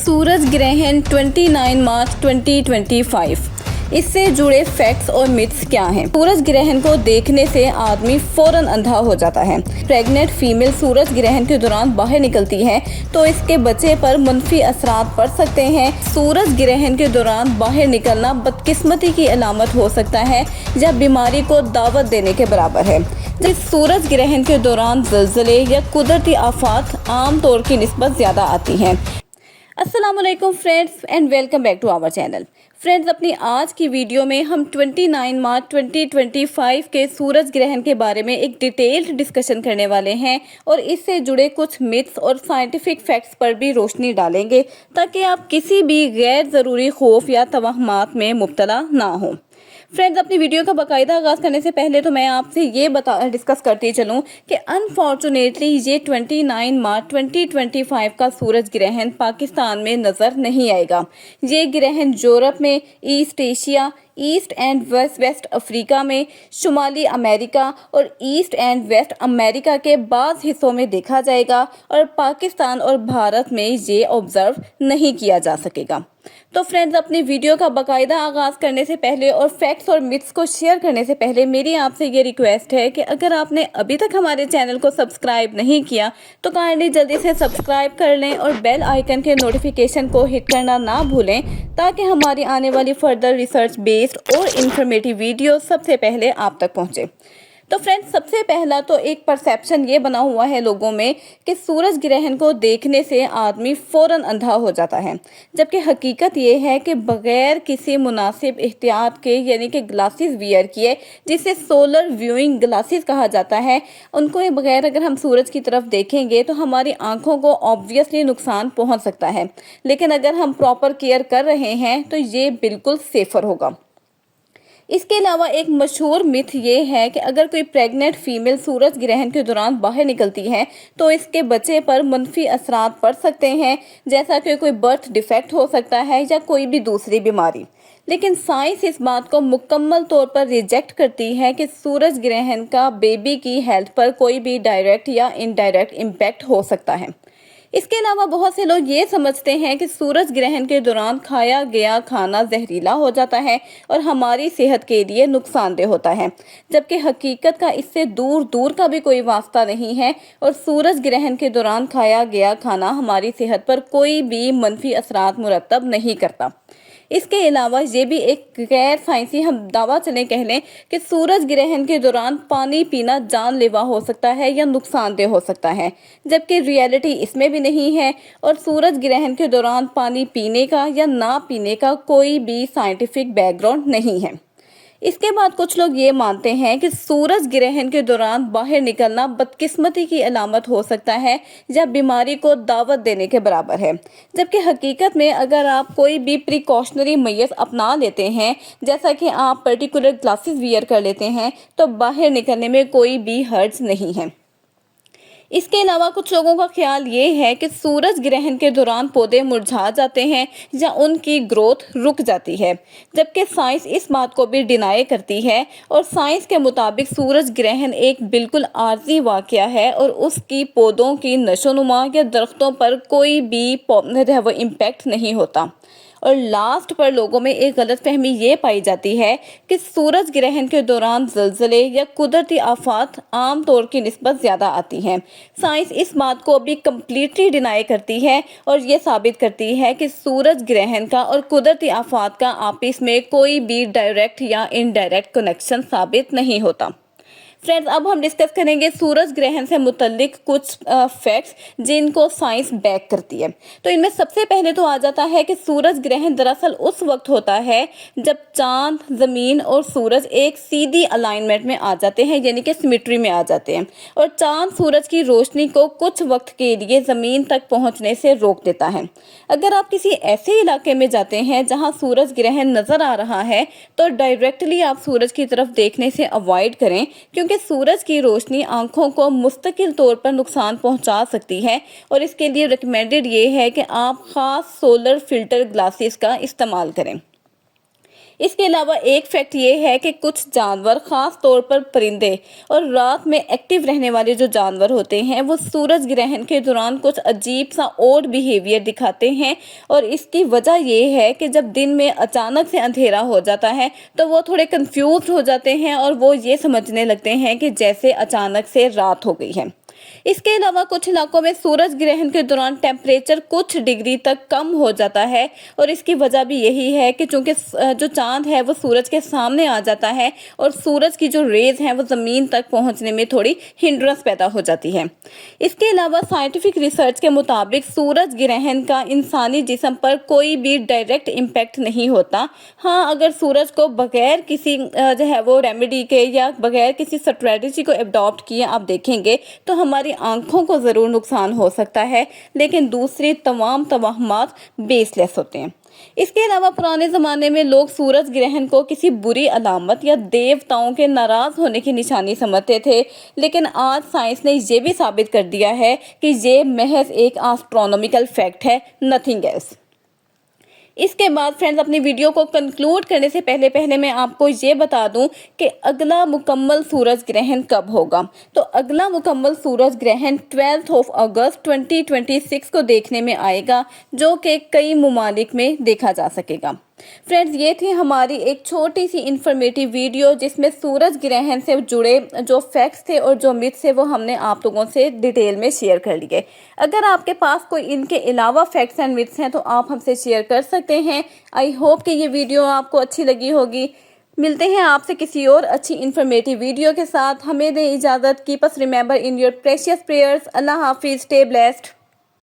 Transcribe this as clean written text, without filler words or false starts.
सूरज ग्रहण 29 मार्च 2025। इससे जुड़े फैक्ट्स और मिथ्स क्या हैं? सूरज ग्रहण को देखने से आदमी फौरन अंधा हो जाता है। प्रेग्नेंट फीमेल सूरज ग्रहण के दौरान बाहर निकलती है तो इसके बच्चे पर मंफी असरात पड़ सकते हैं। सूरज ग्रहण के दौरान बाहर निकलना बदकिस्मती की अलामत हो सकता है या बीमारी को दावत देने के बराबर है। जिस सूरज ग्रहण के दौरान ज़लज़ले या कुदरती आफात आम तौर की निस्बत ज़्यादा आती हैं। अस्सलामुअलैकुम friends and welcome back to our channel. Friends, अपनी आज की वीडियो में हम 29 मार्च 2025 के सूरज ग्रहण के बारे में एक डिटेल्ड डिस्कशन करने वाले हैं और इससे जुड़े कुछ मिथ्स और साइंटिफिक फैक्ट्स पर भी रोशनी डालेंगे ताकि आप किसी भी गैर ज़रूरी खौफ या तवहमात में मुब्तला ना हों। फ्रेंड्स, अपनी वीडियो का बाकायदा आगाज़ करने से पहले तो मैं आपसे ये डिस्कस करती चलूँ कि अनफॉर्चुनेटली ये 29 मार्च 2025 का सूरज ग्रहण पाकिस्तान में नज़र नहीं आएगा। ये ग्रहण यूरोप में, east Asia, east and west Africa में, शुमाली अमेरिका और ईस्ट एंड वेस्ट अमेरिका के बाज़ हिस्सों में देखा जाएगा और पाकिस्तान और भारत में ये ऑब्ज़र्व नहीं किया जा सकेगा। तो फ्रेंड्स, अपनी वीडियो का बाकायदा आगाज़ करने से पहले और फैक्ट्स और मिथ्स को शेयर करने से पहले मेरी आपसे ये रिक्वेस्ट है कि अगर आपने अभी तक हमारे चैनल को सब्सक्राइब नहीं किया तो काइंडली जल्दी से सब्सक्राइब कर लें और बेल आइकन के नोटिफिकेशन को हिट करना ना भूलें ताकि हमारी आने वाली फर्दर रिसर्च बेस्ड और इंफॉर्मेटिव वीडियो सबसे पहले आप तक पहुँचे। तो फ्रेंड्स, सबसे पहला तो एक परसेप्शन ये बना हुआ है लोगों में कि सूरज ग्रहण को देखने से आदमी फ़ौरन अंधा हो जाता है, जबकि हकीकत ये है कि बग़ैर किसी मुनासिब एहतियात के यानी कि ग्लासेस वियर किए, जिसे सोलर व्यूइंग ग्लासेस कहा जाता है, उनको बग़ैर अगर हम सूरज की तरफ देखेंगे तो हमारी आँखों को ऑब्वियसली नुकसान पहुँच सकता है, लेकिन अगर हम प्रॉपर केयर कर रहे हैं तो ये बिल्कुल सेफ़र होगा। इसके अलावा एक मशहूर मिथ ये है कि अगर कोई प्रेग्नेंट फीमेल सूरज ग्रहण के दौरान बाहर निकलती है तो इसके बच्चे पर मंफी असरात पड़ सकते हैं, जैसा कि कोई बर्थ डिफेक्ट हो सकता है या कोई भी दूसरी बीमारी। लेकिन साइंस इस बात को मुकम्मल तौर पर रिजेक्ट करती है कि सूरज ग्रहण का बेबी की हेल्थ पर कोई भी डायरेक्ट या इनडायरेक्ट इम्पैक्ट हो सकता है। इसके अलावा बहुत से लोग ये समझते हैं कि सूरज ग्रहण के दौरान खाया गया खाना जहरीला हो जाता है और हमारी सेहत के लिए नुकसानदेह होता है, जबकि हकीकत का इससे दूर दूर का भी कोई वास्ता नहीं है और सूरज ग्रहण के दौरान खाया गया खाना हमारी सेहत पर कोई भी मनफी असरात मुरतब नहीं करता। इसके अलावा ये भी एक गैर साइंसी हम दावा चलें कह लें कि सूरज ग्रहण के दौरान पानी पीना जानलेवा हो सकता है या नुकसानदेह हो सकता है, जबकि रियलिटी इसमें भी नहीं है और सूरज ग्रहण के दौरान पानी पीने का या ना पीने का कोई भी साइंटिफिक बैकग्राउंड नहीं है। इसके बाद कुछ लोग ये मानते हैं कि सूरज ग्रहण के दौरान बाहर निकलना बदकिस्मती की अलामत हो सकता है या बीमारी को दावत देने के बराबर है, जबकि हकीकत में अगर आप कोई भी प्रिकॉशनरी मेजर्स अपना लेते हैं, जैसा कि आप पर्टिकुलर ग्लासेस वियर कर लेते हैं, तो बाहर निकलने में कोई भी हर्ज नहीं है। इसके अलावा कुछ लोगों का ख्याल ये है कि सूरज ग्रहण के दौरान पौधे मुरझा जाते हैं या उनकी ग्रोथ रुक जाती है, जबकि साइंस इस बात को भी डिनाई करती है और साइंस के मुताबिक सूरज ग्रहण एक बिल्कुल आर्जी वाक़या है और उसकी पौधों की नशोनुमा या दरख्तों पर कोई भी इम्पैक्ट नहीं होता। और लास्ट पर लोगों में एक गलतफहमी ये पाई जाती है कि सूरज ग्रहण के दौरान ज़लज़ले या कुदरती आफात आम तौर की निस्बत ज़्यादा आती हैं। साइंस इस बात को अभी कम्प्लीटली डिनाई करती है और ये साबित करती है कि सूरज ग्रहण का और कुदरती आफात का आपस में कोई भी डायरेक्ट या इनडायरेक्ट कनेक्शन साबित नहीं होता। फ्रेंड्स, अब हम डिस्कस करेंगे सूरज ग्रहण से मुतल्लिक कुछ फैक्ट्स जिनको साइंस बैक करती है। तो इनमें सबसे पहले तो आ जाता है कि सूरज ग्रहण दरअसल उस वक्त होता है जब चांद, ज़मीन और सूरज एक सीधी अलाइनमेंट में आ जाते हैं, यानी कि सिमेट्री में आ जाते हैं और चांद सूरज की रोशनी को कुछ वक्त के लिए ज़मीन तक पहुंचने से रोक देता है। अगर आप किसी ऐसे इलाके में जाते हैं जहां सूरज ग्रहण नज़र आ रहा है तो डायरेक्टली आप सूरज की तरफ देखने से अवॉइड करें, क्योंकि सूरज की रोशनी आंखों को मुस्तकिल तौर पर नुकसान पहुंचा सकती है और इसके लिए रिकमेंडेड ये है कि आप ख़ास सोलर फिल्टर ग्लासेस का इस्तेमाल करें। इसके अलावा एक फैक्ट ये है कि कुछ जानवर, खास तौर पर परिंदे और रात में एक्टिव रहने वाले जो जानवर होते हैं, वो सूरज ग्रहण के दौरान कुछ अजीब सा ऑड बिहेवियर दिखाते हैं। और इसकी वजह ये है कि जब दिन में अचानक से अंधेरा हो जाता है तो वो थोड़े कंफ्यूज हो जाते हैं और वो ये समझने लगते हैं कि जैसे अचानक से रात हो गई है। इसके अलावा कुछ इलाकों में सूरज ग्रहण के दौरान टेम्परेचर कुछ डिग्री तक कम हो जाता है और इसकी वजह भी यही है कि चूंकि जो चांद है वो सूरज के सामने आ जाता है और सूरज की जो रेज हैं वो ज़मीन तक पहुंचने में थोड़ी हिंड्रेंस पैदा हो जाती है। इसके अलावा साइंटिफिक रिसर्च के मुताबिक सूरज ग्रहण का इंसानी जिस्म पर कोई भी डायरेक्ट इम्पैक्ट नहीं होता। हाँ, अगर सूरज को बगैर किसी जो है वो रेमेडी के या बगैर किसी स्ट्रेटजी को अडॉप्ट किए आप देखेंगे तो हमारी आंखों को ज़रूर नुकसान हो सकता है, लेकिन दूसरे तमाम तवाहमात बेसलेस होते हैं। इसके अलावा पुराने ज़माने में लोग सूरज ग्रहण को किसी बुरी अलामत या देवताओं के नाराज़ होने की निशानी समझते थे, लेकिन आज साइंस ने ये भी साबित कर दिया है कि ये महज एक एस्ट्रोनॉमिकल फैक्ट है, नथिंग एल्स। इसके बाद फ्रेंड्स, अपनी वीडियो को कंक्लूड करने से पहले मैं आपको ये बता दूं कि अगला मुकम्मल सूरज ग्रहण कब होगा। तो अगला मुकम्मल सूरज ग्रहण 12 अगस्त 2026 को देखने में आएगा, जो कि कई ममालिक में देखा जा सकेगा। फ्रेंड्स, ये थी हमारी एक छोटी सी इन्फॉर्मेटिव वीडियो जिसमें सूरज ग्रहण से जुड़े जो फैक्ट्स थे और जो मिथ्स थे वो हमने आप लोगों से डिटेल में शेयर कर लिए। अगर आपके पास कोई इनके अलावा फैक्ट्स एंड मिथ्स हैं तो आप हमसे शेयर कर सकते हैं। आई होप कि ये वीडियो आपको अच्छी लगी होगी। मिलते हैं आपसे किसी और अच्छी इन्फॉर्मेटिव वीडियो के साथ। हमें दें इजाज़त। Keep us remember in your precious prayers. अल्लाह हाफिज़। Stay blessed.